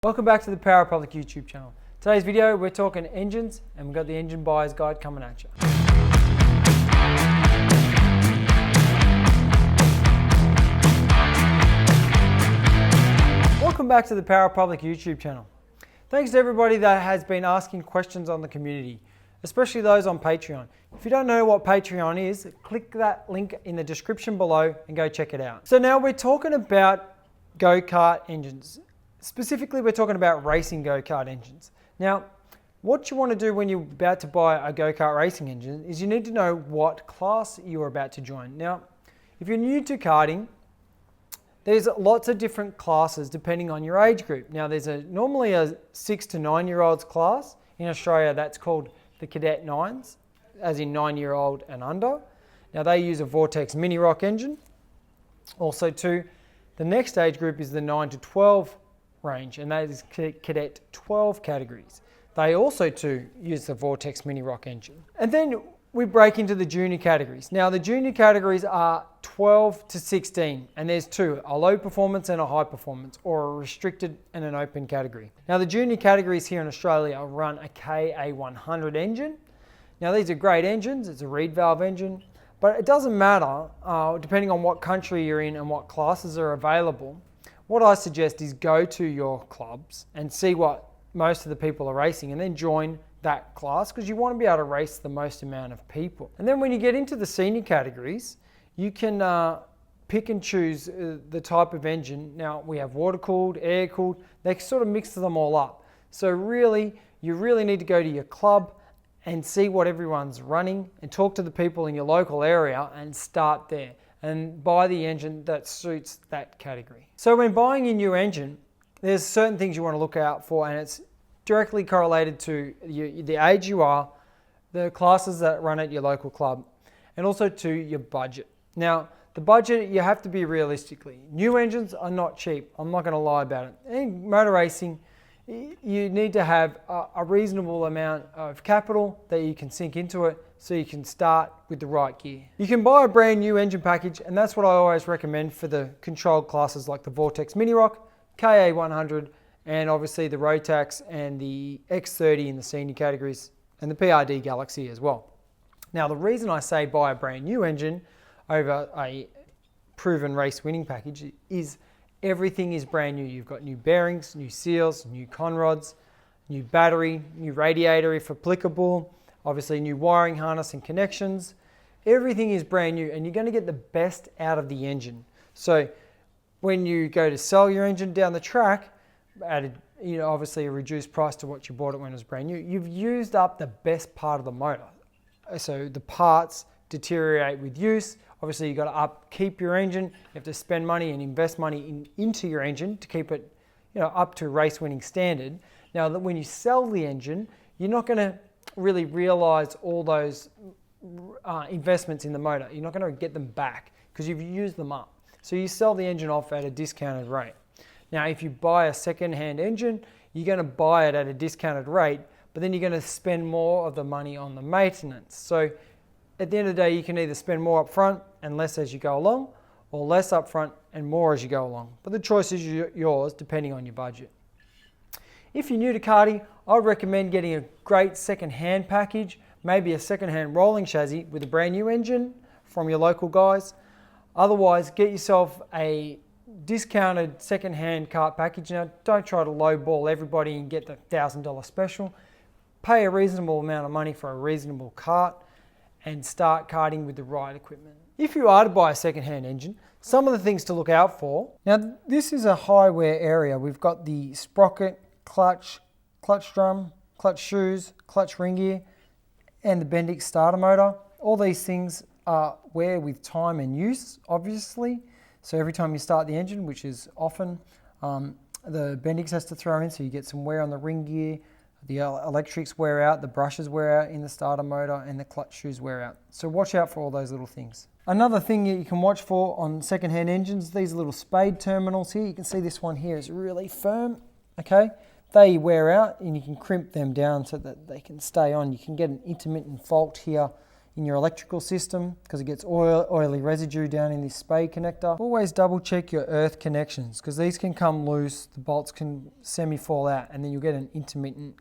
Welcome back to the Power Public YouTube channel. Today's video, we're talking engines and we've got the Engine Buyer's Guide coming at you. Welcome back to the Power Public YouTube channel. Thanks to everybody that has been asking questions on the community, especially those on Patreon. If you don't know what Patreon is, click that link in the description below and go check it out. So now we're talking about go-kart engines. Specifically, we're talking about racing go-kart engines. Now, what you want to do when you're about to buy a go-kart racing engine is you need to know what class you're about to join. Now, if you're new to karting, there's lots of different classes depending on your age group. Now, there's normally a 6 to 9 year olds class. In Australia, that's called the Cadet 9s, as in 9-year-old and under. Now, they use a Vortex Mini Rock engine. Also, too, the next age group is the 9 to 12 range, and that is Cadet 12 categories. They also too use the Vortex Mini Rock engine. And then we break into the junior categories. Now the junior categories are 12 to 16, and there's two, a low performance and a high performance, or a restricted and an open category. Now the junior categories here in Australia run a KA100 engine. Now these are great engines, it's a reed valve engine, but it doesn't matter depending on what country you're in and what classes are available. What I suggest is go to your clubs and see what most of the people are racing and then join that class, because you want to be able to race the most amount of people. And then when you get into the senior categories, you can pick and choose the type of engine. Now we have water cooled, air cooled, they sort of mix them all up. So really, you really need to go to your club and see what everyone's running and talk to the people in your local area and start there and buy the engine that suits that category. So when buying a new engine, there's certain things you want to look out for, and it's directly correlated to the age you are, the classes that run at your local club, and also to your budget. Now, the budget, you have to be realistically. New engines are not cheap, I'm not going to lie about it. In motor racing, you need to have a reasonable amount of capital that you can sink into it so you can start with the right gear. You can buy a brand new engine package, and that's what I always recommend for the controlled classes like the Vortex Mini Rock, KA100, and obviously the Rotax and the X30 in the senior categories, and the PRD Galaxy as well. Now the reason I say buy a brand new engine over a proven race winning package is everything is brand new. You've got new bearings, new seals, new conrods, new battery, new radiator if applicable, obviously new wiring harness and connections. Everything is brand new, and you're going to get the best out of the engine. So when you go to sell your engine down the track at obviously a reduced price to what you bought it when it was brand new, you've used up the best part of the motor. So the parts deteriorate with use. Obviously you've got to upkeep your engine. You have to spend money and invest money into your engine to keep it up to race winning standard. Now when you sell the engine, you're not going to really realize all those investments in the motor. You're not going to get them back because you've used them up. So you sell the engine off at a discounted rate. Now if you buy a second-hand engine, you're going to buy it at a discounted rate, but then you're going to spend more of the money on the maintenance. So at the end of the day, you can either spend more up front and less as you go along, or less up front and more as you go along. But the choice is yours depending on your budget. If you're new to karting, I recommend getting a great second-hand package, maybe a second-hand rolling chassis with a brand new engine from your local guys. Otherwise, get yourself a discounted second-hand kart package. Now, don't try to lowball everybody and get the $1,000 special. Pay a reasonable amount of money for a reasonable kart and start karting with the right equipment. If you are to buy a second-hand engine, some of the things to look out for. Now, this is a high wear area. We've got the sprocket, clutch drum, clutch shoes, clutch ring gear, and the Bendix starter motor. All these things are wear with time and use, obviously. So every time you start the engine, which is often, the Bendix has to throw in, so you get some wear on the ring gear, the electrics wear out, the brushes wear out in the starter motor, and the clutch shoes wear out. So watch out for all those little things. Another thing that you can watch for on second-hand engines, these little spade terminals here. You can see this one here is really firm, okay? They wear out and you can crimp them down so that they can stay on. You can get an intermittent fault here in your electrical system because it gets oily residue down in this spade connector. Always double check your earth connections because these can come loose, the bolts can semi-fall out, and then you'll get an intermittent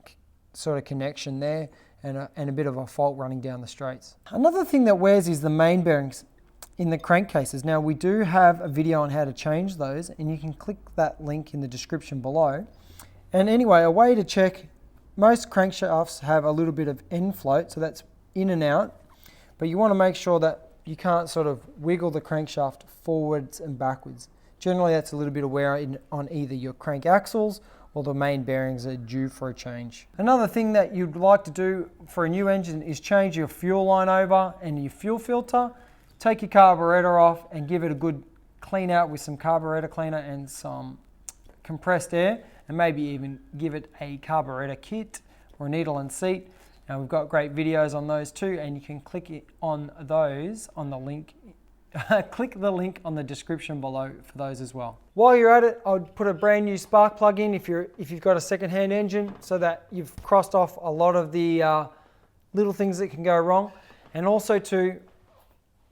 sort of connection there and a bit of a fault running down the straights. Another thing that wears is the main bearings in the crankcases. Now we do have a video on how to change those, and you can click that link in the description below. And anyway, a way to check, most crankshafts have a little bit of end float, so that's in and out, but you want to make sure that you can't sort of wiggle the crankshaft forwards and backwards. Generally that's a little bit of wear on either your crank axles or the main bearings are due for a change. Another thing that you'd like to do for a new engine is change your fuel line over and your fuel filter. Take your carburetor off and give it a good clean out with some carburetor cleaner and some compressed air, and maybe even give it a carburetor kit or a needle and seat. Now we've got great videos on those too, and you can click it on those on the link. Click the link on the description below for those as well. While you're at it, I'd put a brand new spark plug in if you've got a second-hand engine, so that you've crossed off a lot of the little things that can go wrong, and also to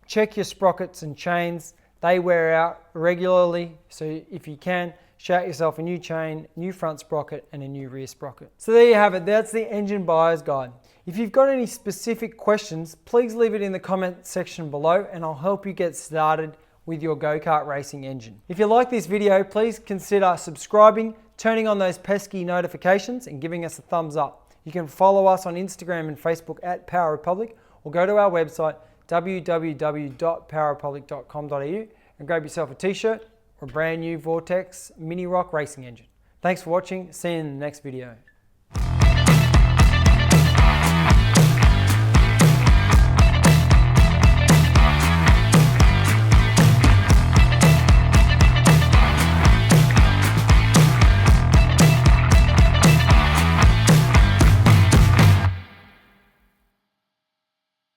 check your sprockets and chains. They wear out regularly, so if you can, shout yourself a new chain, new front sprocket and a new rear sprocket. So there you have it, that's the engine buyer's guide. If you've got any specific questions, please leave it in the comment section below and I'll help you get started with your go-kart racing engine. If you like this video, please consider subscribing, turning on those pesky notifications and giving us a thumbs up. You can follow us on Instagram and Facebook at Power Republic, or go to our website www.powerrepublic.com.au and grab yourself a t-shirt or a brand new Vortex Mini Rock racing engine. Thanks for watching. See you in the next video.